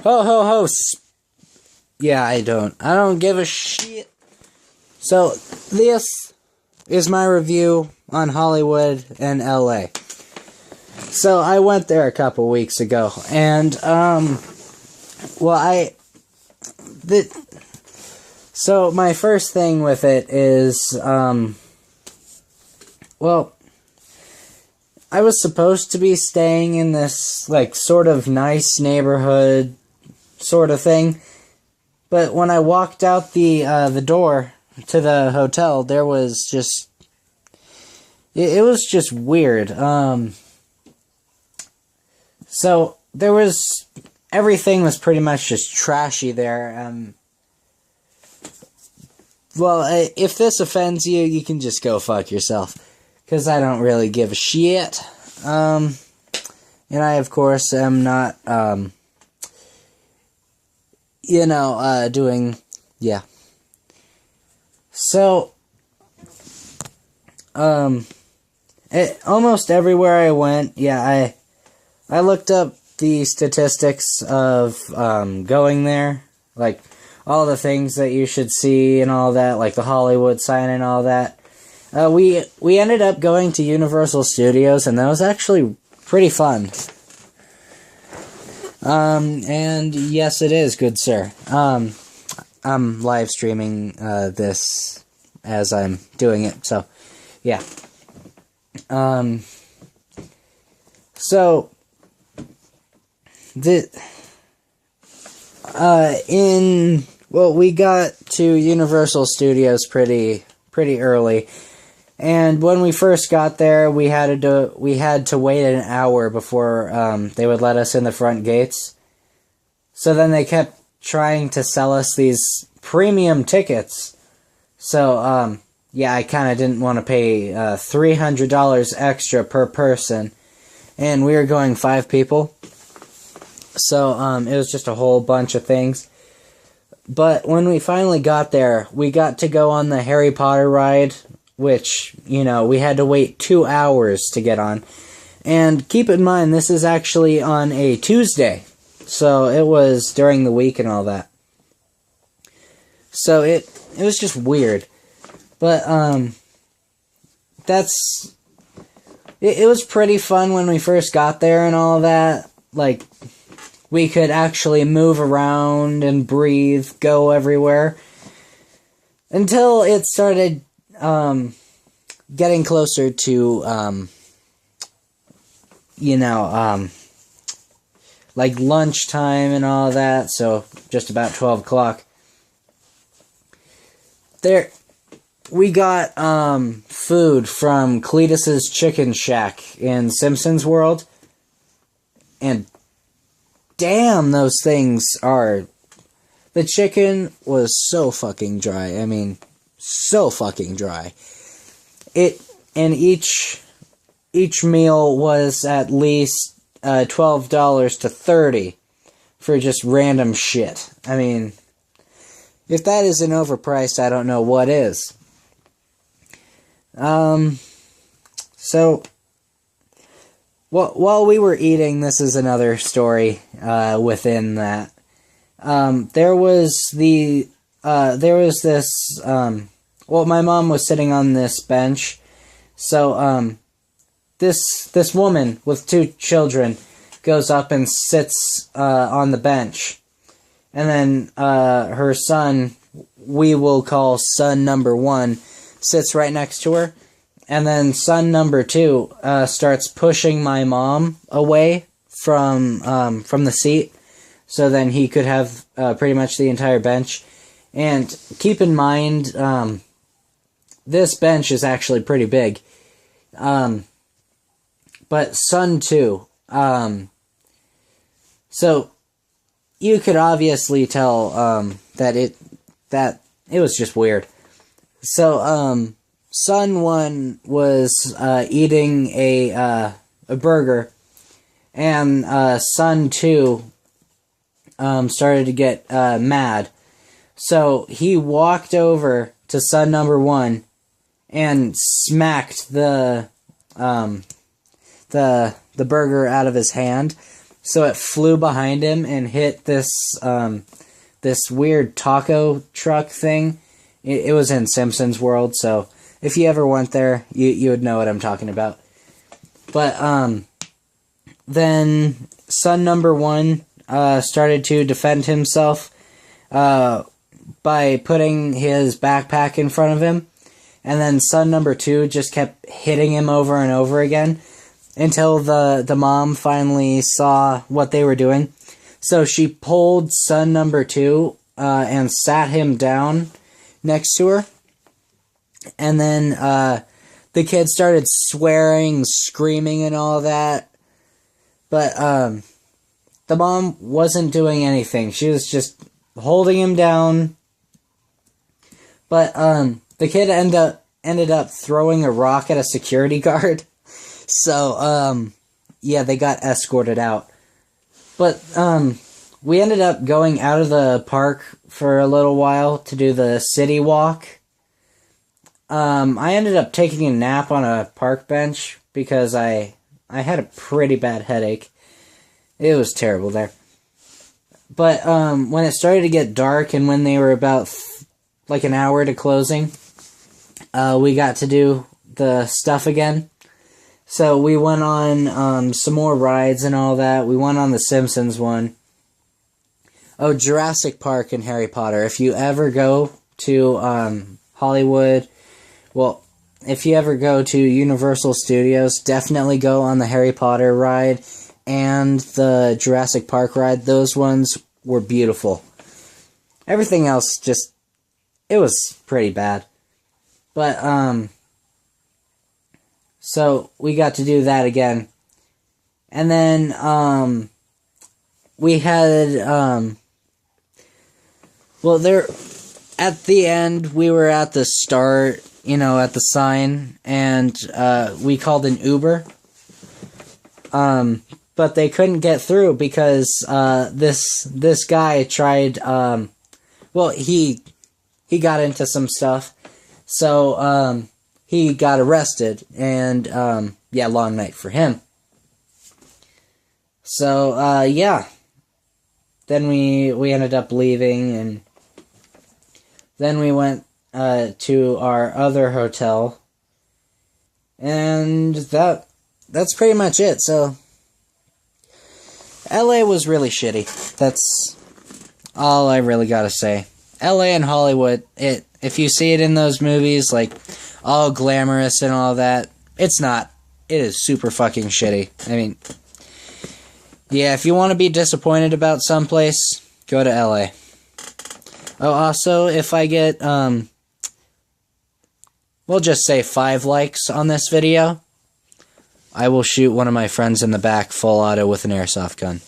Ho ho ho. Yeah, I don't give a shit. So, this is my review on Hollywood and LA. So, I went there a couple weeks ago, and, so my first thing with it is, I was supposed to be staying in this, like, sort of nice neighborhood sort of thing, but when I walked out the door to the hotel, there was just, it was just weird. So, there was, everything was pretty much just trashy there. If this offends you, you can just go fuck yourself, because I don't really give a shit. And I, of course, am not, doing, yeah. So, almost everywhere I went, yeah, I looked up the statistics of, going there, like, all the things that you should see and all that, like the Hollywood sign and all that. We ended up going to Universal Studios, and that was actually pretty fun. And yes, it is, good sir. I'm live streaming, this as I'm doing it, so, yeah. We got to Universal Studios pretty early, and when we first got there, we had to wait an hour before they would let us in the front gates. So then they kept trying to sell us these premium tickets. So yeah, I kind of didn't want to pay $300 extra per person, and we were going 5 people. So it was just a whole bunch of things. But when we finally got there, we got to go on the Harry Potter ride, which, we had to wait 2 hours to get on. And keep in mind, this is actually on a Tuesday, so it was during the week and all that. So it was just weird. But, it was pretty fun when we first got there and all that. Like, we could actually move around and breathe, go everywhere. Until it started, getting closer to, like lunchtime and all that, so just about 12 o'clock. We got, food from Cletus's Chicken Shack in Simpsons World, and damn, those things are... The chicken was so fucking dry. I mean, so fucking dry. And each meal was at least $12 to $30 for just random shit. I mean, if that isn't overpriced, I don't know what is. So, while we were eating, this is another story within that. There was this, my mom was sitting on this bench, so, this woman with 2 children goes up and sits, on the bench, and then, her son, we will call son number 1, sits right next to her, and then son number 2, starts pushing my mom away from the seat, so then he could have pretty much the entire bench. And keep in mind, this bench is actually pretty big. But son too. So you could obviously tell that it was just weird. So son 1 was eating a burger, and son 2 started to get mad. So he walked over to son number 1 and smacked the burger out of his hand, so it flew behind him and hit this this weird taco truck thing. It was in Simpsons World, so if you ever went there, you would know what I'm talking about. But then son number 1 started to defend himself by putting his backpack in front of him, and then son number 2 just kept hitting him over and over again until the mom finally saw what they were doing. So she pulled son number 2 and sat him down next to her, and then the kid started swearing, screaming, and all that. But the mom wasn't doing anything. She was just holding him down. But the kid ended up throwing a rock at a security guard. So yeah, they got escorted out. But we ended up going out of the park for a little while to do the city walk. I ended up taking a nap on a park bench because I had a pretty bad headache. It was terrible there. But when it started to get dark and when they were about like an hour to closing, we got to do the stuff again. So we went on some more rides and all that. We went on the Simpsons one. Oh, Jurassic Park and Harry Potter. If you ever go to Hollywood, well, if you ever go to Universal Studios, definitely go on the Harry Potter ride and the Jurassic Park ride. Those ones were beautiful. Everything else just, it was pretty bad. But, so we got to do that again. And then, we had, well, there, at the end, we were at the start, you know, at the sign, and, we called an Uber. But they couldn't get through because, this guy tried, well, he got into some stuff, so, he got arrested, and, yeah, long night for him. So, yeah. Then we ended up leaving, and then we went, to our other hotel, and that's pretty much it. So, LA was really shitty. That's all I really gotta say. LA and Hollywood, if you see it in those movies, like, all glamorous and all that, it's not. It is super fucking shitty. I mean, yeah, if you want to be disappointed about someplace, go to LA. Oh, also, if I get, we'll just say 5 likes on this video, I will shoot one of my friends in the back full auto with an airsoft gun.